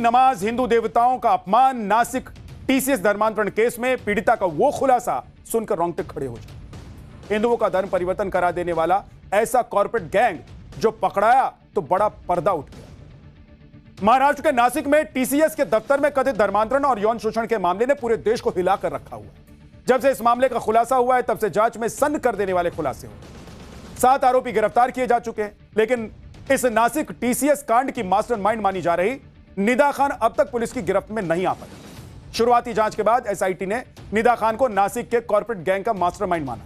नमाज, हिंदू देवताओं का अपमान, नासिक टीसीएस धर्मांतरण केस में पीड़िता का वो खुलासा सुनकर रोंगटे खड़े हो जाए। हिंदुओं का धर्म परिवर्तन करा देने वाला ऐसा कॉर्पोरेट गैंग जो पकड़ाया तो बड़ा पर्दा उठ गया। महाराष्ट्र के नासिक में टीसीएस के दफ्तर में कथित धर्मांतरण और यौन शोषण के मामले ने पूरे देश को हिलाकर रखा हुआ है। जब से इस मामले का खुलासा हुआ है तब से जांच में सन्न कर देने वाले खुलासे हुए। 7 आरोपी गिरफ्तार किए जा चुके हैं, लेकिन इस नासिक टीसीएस कांड की मास्टरमाइंड मानी जा रही निदा खान अब तक पुलिस की गिरफ्त में नहीं आ पाई। शुरुआती जांच के बाद एसआईटी ने निदा खान को नासिक के कॉर्पोरेट गैंग का मास्टरमाइंड माना।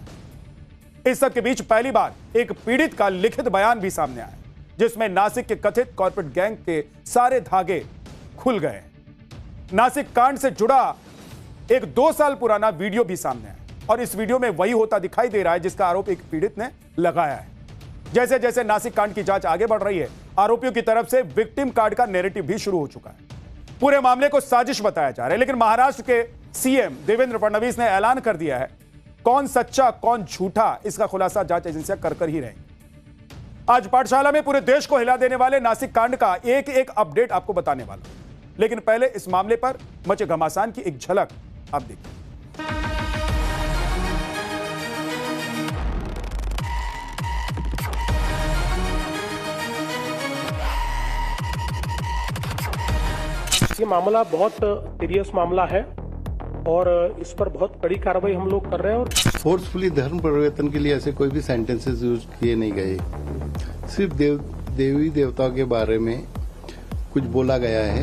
इस सब के बीच पहली बार एक पीड़ित का लिखित बयान भी सामने आया, जिसमें नासिक के कथित कॉर्पोरेट गैंग के सारे धागे खुल गए। नासिक कांड से जुड़ा एक 2 साल पुराना वीडियो भी सामने आया और इस वीडियो में वही होता दिखाई दे रहा है जिसका आरोप एक पीड़ित ने लगाया है। जैसे जैसे नासिक कांड की जांच आगे बढ़ रही है, आरोपियों की तरफ से विक्टिम कार्ड का नैरेटिव भी शुरू हो चुका है। पूरे मामले को साजिश बताया जा रहा है, लेकिन महाराष्ट्र के सीएम देवेंद्र फडणवीस ने ऐलान कर दिया है कौन सच्चा कौन झूठा, इसका खुलासा जांच एजेंसियां कर ही रहेंगी। आज पाठशाला में पूरे देश को हिला देने वाले नासिक कांड का एक एक अपडेट आपको बताने वाला हूं, लेकिन पहले इस मामले पर मचे घमासान की एक झलक आप देखिए। ये मामला बहुत सीरियस मामला है और इस पर बहुत कड़ी कार्रवाई हम लोग कर रहे हैं। और फोर्सफुली धर्म परिवर्तन के लिए ऐसे कोई भी सेंटेंसेस यूज किए नहीं गए, सिर्फ देवी देवताओं के बारे में कुछ बोला गया है।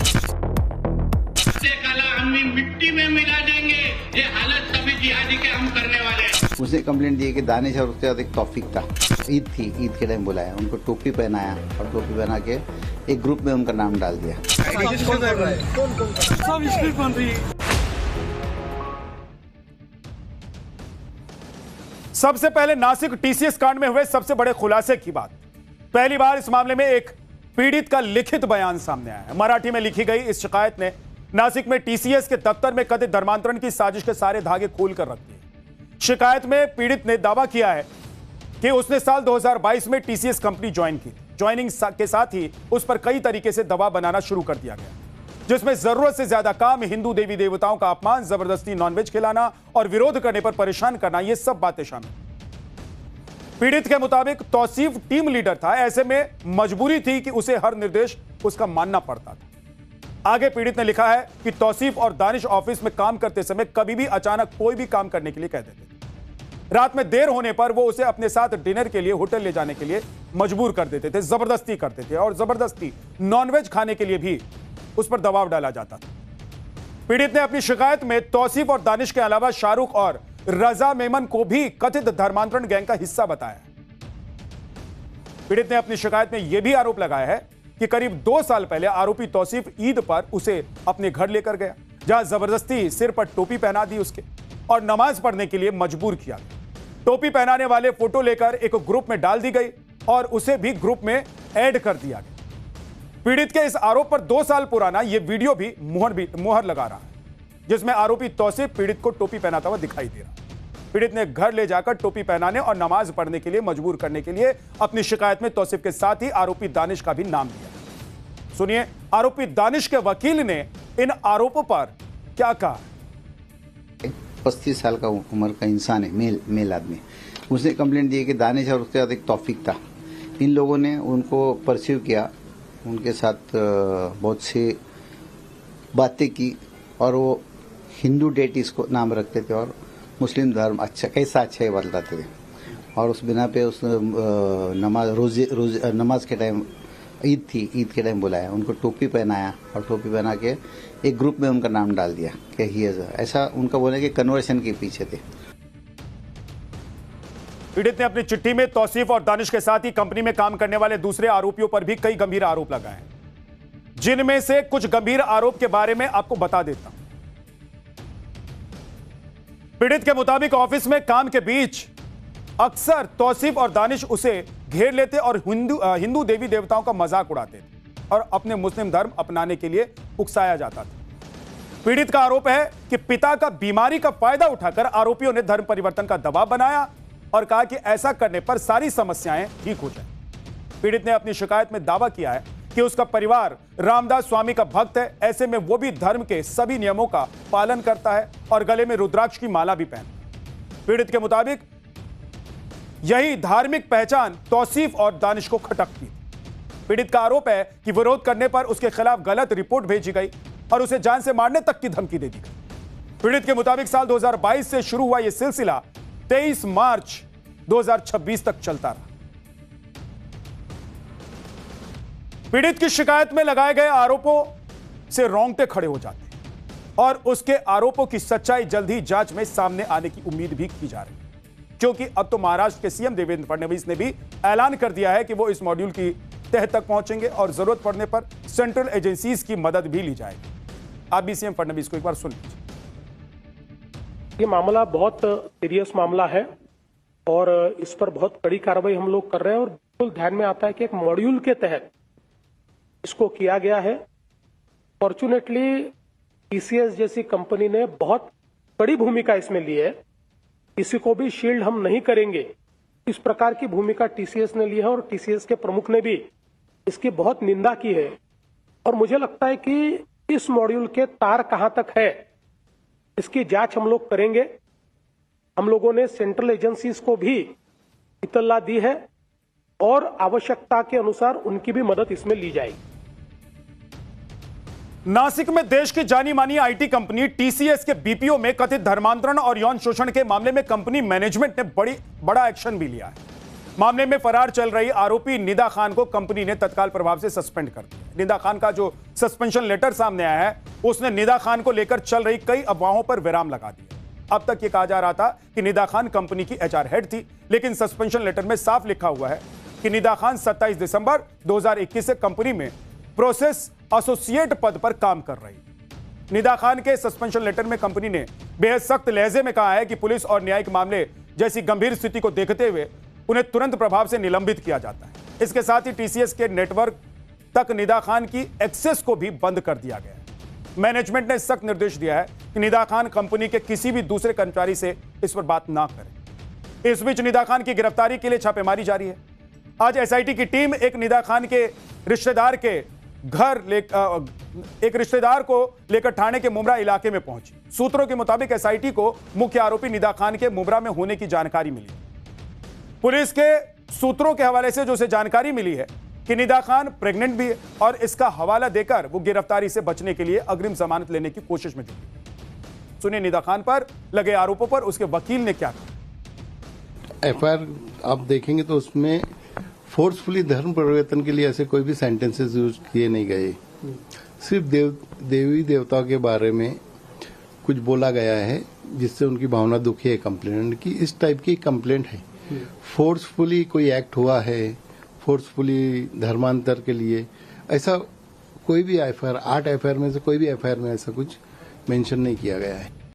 काला हम मिट्टी में मिला देंगे, ये हालत सभी जिहादी के हम करने वाले हैं। उसने कंप्लेंट दी कि दानिश और उसके बाद एक तौफीक था। ईद थी, ईद के टाइम बुलाया, उनको टोपी पहनाया और टोपी पहना के एक ग्रुप में उनका नाम डाल दिया। सबसे पहले नासिक टीसीएस कांड में हुए सबसे बड़े खुलासे की बात। पहली बार इस मामले में एक पीड़ित का लिखित बयान सामने आया है। मराठी में लिखी गई इस शिकायत ने नासिक में टीसीएस के दफ्तर में कथित धर्मांतरण की साजिश के सारे धागे खोल कर रख दिए। शिकायत में पीड़ित ने दावा किया है कि उसने साल 2022 में टीसीएस कंपनी ज्वाइन की। ज्वाइनिंग के साथ ही उस पर कई तरीके से दबाव बनाना शुरू कर दिया गया, जिसमें जरूरत से ज्यादा काम, हिंदू देवी देवताओं का अपमान, जबरदस्ती नॉनवेज खिलाना और विरोध करने पर परेशान करना, ये सब बातें शामिल। पीड़ित के मुताबिक तौसीफ टीम लीडर था, ऐसे में मजबूरी थी कि उसे हर निर्देश उसका मानना पड़ता था। आगे पीड़ित ने लिखा है कि तौसीफ और दानिश ऑफिस में काम करते समय कभी भी अचानक कोई भी काम करने के लिए कह देते थे। रात में देर होने पर वो उसे अपने साथ डिनर के लिए होटल ले जाने के लिए मजबूर कर देते थे, जबरदस्ती करते थे और जबरदस्ती नॉनवेज खाने के लिए भी उस पर दबाव डाला जाता था। पीड़ित ने अपनी शिकायत में तौसीफ और दानिश के अलावा शाहरुख और रजा मेमन को भी कथित धर्मांतरण गैंग का हिस्सा बताया। पीड़ित ने अपनी शिकायत में यह भी आरोप लगाया है कि करीब 2 साल पहले आरोपी तौसीफ ईद पर उसे अपने घर लेकर गया, जहां जबरदस्ती सिर पर टोपी पहना दी उसके और नमाज पढ़ने के लिए मजबूर किया। टोपी पहनाने वाले फोटो लेकर एक ग्रुप में डाल दी गई और उसे भी ग्रुप में ऐड कर दिया गया। पीड़ित के इस आरोप पर 2 साल पुराना यह वीडियो भी मुहर लगा रहा है, जिसमें आरोपी तौसीफ पीड़ित को टोपी पहनाता हुआ दिखाई दे रहा है। पीड़ित ने घर ले जाकर टोपी पहनाने और नमाज पढ़ने के लिए मजबूर करने के लिए अपनी शिकायत में तौसीफ के साथ ही आरोपी दानिश का भी नाम लिया। सुनिए आरोपी दानिश के वकील ने इन आरोपों पर क्या कहा। 35 साल का उम्र का इंसान है, मेल आदमी। उसने कंप्लेंट दी कि दानिश और उसके बाद एक तौफीक था। इन लोगों ने उनको परस्यू किया, उनके साथ बहुत सी बातें की और वो हिंदू डेटीज को नाम रखते थे और मुस्लिम धर्म अच्छा कैसा अच्छा ही बतलाते थे। और उस बिना पे उस नमाज के टाइम, ईद थी, ईद के टाइम बुलाया, उनको टोपी पहनाया और टोपी पहना के एक ग्रुप में उनका नाम डाल दिया कि ही ऐसा उनका बोले कि कन्वर्शन के पीछे थे। पीड़ित ने अपनी चिट्ठी में तौसीफ और दानिश के साथ ही कंपनी में काम करने वाले दूसरे आरोपियों पर भी कई गंभीर आरोप लगाए हैं, जिनमें से कुछ गंभीर आरोप के बारे में आपको बता देता हूं। पीड़ित के मुताबिक ऑफिस में काम के बीच अक्सर तौसीफ और दानिश उसे घेर लेते और हिंदू देवी देवताओं का मजाक उड़ाते थे और अपने मुस्लिम धर्म अपनाने के लिए उकसाया जाता था। पीड़ित का आरोप है कि पिता का बीमारी का फायदा उठाकर आरोपियों ने धर्म परिवर्तन का दबाव बनाया और कहा कि ऐसा करने पर सारी समस्याएं ठीक हो जाए। पीड़ित ने अपनी शिकायत में दावा किया है कि उसका परिवार रामदास स्वामी का भक्त है। ऐसे में वो भी धर्म के सभी नियमों का पालन करता है और गले में रुद्राक्ष की माला भी पहनता है। पीड़ित के मुताबिक यही धार्मिक पहचान तौसीफ और दानिश को खटकती। पीड़ित का आरोप है कि विरोध करने पर उसके खिलाफ गलत रिपोर्ट भेजी गई और उसे जान से मारने तक की धमकी दे दी गई। पीड़ित के मुताबिक साल 2022 से शुरू हुआ यह सिलसिला 23 मार्च 2026 तक चलता रहा। पीड़ित की शिकायत में लगाए गए आरोपों से रोंगटे खड़े हो जाते हैं और उसके आरोपों की सच्चाई जल्द ही जांच में सामने आने की उम्मीद भी की जा रही है, क्योंकि अब तो महाराष्ट्र के सीएम देवेंद्र फडणवीस ने भी ऐलान कर दिया है कि वो इस मॉड्यूल की तह तक पहुंचेंगे और जरूरत पड़ने पर सेंट्रल एजेंसीज की मदद भी ली जाएगी। आप भी सीएम फडणवीस को एक बार सुन लीजिए। ये मामला बहुत सीरियस मामला है और इस पर बहुत कड़ी कार्रवाई हम लोग कर रहे हैं और बिल्कुल ध्यान में आता है कि एक मॉड्यूल के तहत इसको किया गया है। फॉर्चुनेटली टीसीएस जैसी कंपनी ने बहुत बड़ी भूमिका इसमें ली है। किसी को भी शील्ड हम नहीं करेंगे, इस प्रकार की भूमिका टीसीएस ने ली है और टीसीएस के प्रमुख ने भी इसकी बहुत निंदा की है। और मुझे लगता है कि इस मॉड्यूल के तार कहां तक है इसकी जांच हम लोग करेंगे। हम लोगों ने सेंट्रल एजेंसीज को भी इत्तला दी है और आवश्यकता के अनुसार उनकी भी मदद इसमें ली जाएगी। नासिक में देश की जानी मानी आईटी कंपनी टीसीएस के बीपीओ में कथित धर्मांतरण और यौन शोषण के मामले में कंपनी मैनेजमेंट ने बड़ा एक्शन भी लिया है। मामले में फरार चल रही आरोपी निदा खान को कंपनी ने तत्काल प्रभाव से सस्पेंड कर दिया। निदा खान का जो सस्पेंशन लेटर सामने आया है उसने निदा खान को लेकर चल रही कई अफवाहों पर विराम लगा दिया। अब तक यह कहा जा रहा था कि निदा खान कंपनी की एचआर हेड थी, लेकिन सस्पेंशन लेटर में साफ लिखा हुआ है कि निदा खान 27 दिसंबर 2021 से कंपनी में प्रोसेस एसोसिएट पद पर काम कर रही। निदा खान के सस्पेंशन लेटर में कंपनी ने बेहद सख्त लहजे में कहा है कि पुलिस और न्यायिक मामले जैसी गंभीर स्थिति को देखते हुए उन्हें तुरंत प्रभाव से निलंबित किया जाता है। इसके साथ ही टीसीएस के नेटवर्क तक निदा खान की एक्सेस को भी बंद कर दिया गया है। मैनेजमेंट ने सख्त निर्देश दिया है कि निदा खान कंपनी के किसी भी दूसरे कर्मचारी से इस पर बात ना करें। इस बीच निदा खान की गिरफ्तारी के लिए छापेमारी जारी है। आज एसआईटी की टीम एक निदा खान के रिश्तेदार के घर एक रिश्तेदार को लेकर थाने के मुमरा इलाके में पहुंची। सूत्रों के मुताबिक एसआईटी को मुख्य आरोपी निदा खान के मुमरा में होने की जानकारी मिली। पुलिस के सूत्रों के हवाले से जो उसे जानकारी मिली है कि निदा खान प्रेग्नेंट भी है और इसका हवाला देकर वो गिरफ्तारी से बचने के लिए अग्रिम जमानत लेने की कोशिश में जुटी। सुनिए निदा खान पर लगे आरोपों पर उसके वकील ने क्या कहा। एफआईआर आप देखेंगे तो उसमें फोर्सफुली धर्म परिवर्तन के लिए ऐसे कोई भी सेंटेंसेस यूज किए नहीं गए। सिर्फ देवी देवताओं के बारे में कुछ बोला गया है जिससे उनकी भावना दुखी है कंप्लेनेंट की। इस टाइप की कंप्लेंट है। फोर्सफुली कोई एक्ट हुआ है, फोर्सफुली धर्मांतर के लिए, ऐसा कोई भी एफआईआर 8 एफआईआर में से कोई भी एफआईआर में ऐसा कुछ मेंशन नहीं किया गया है।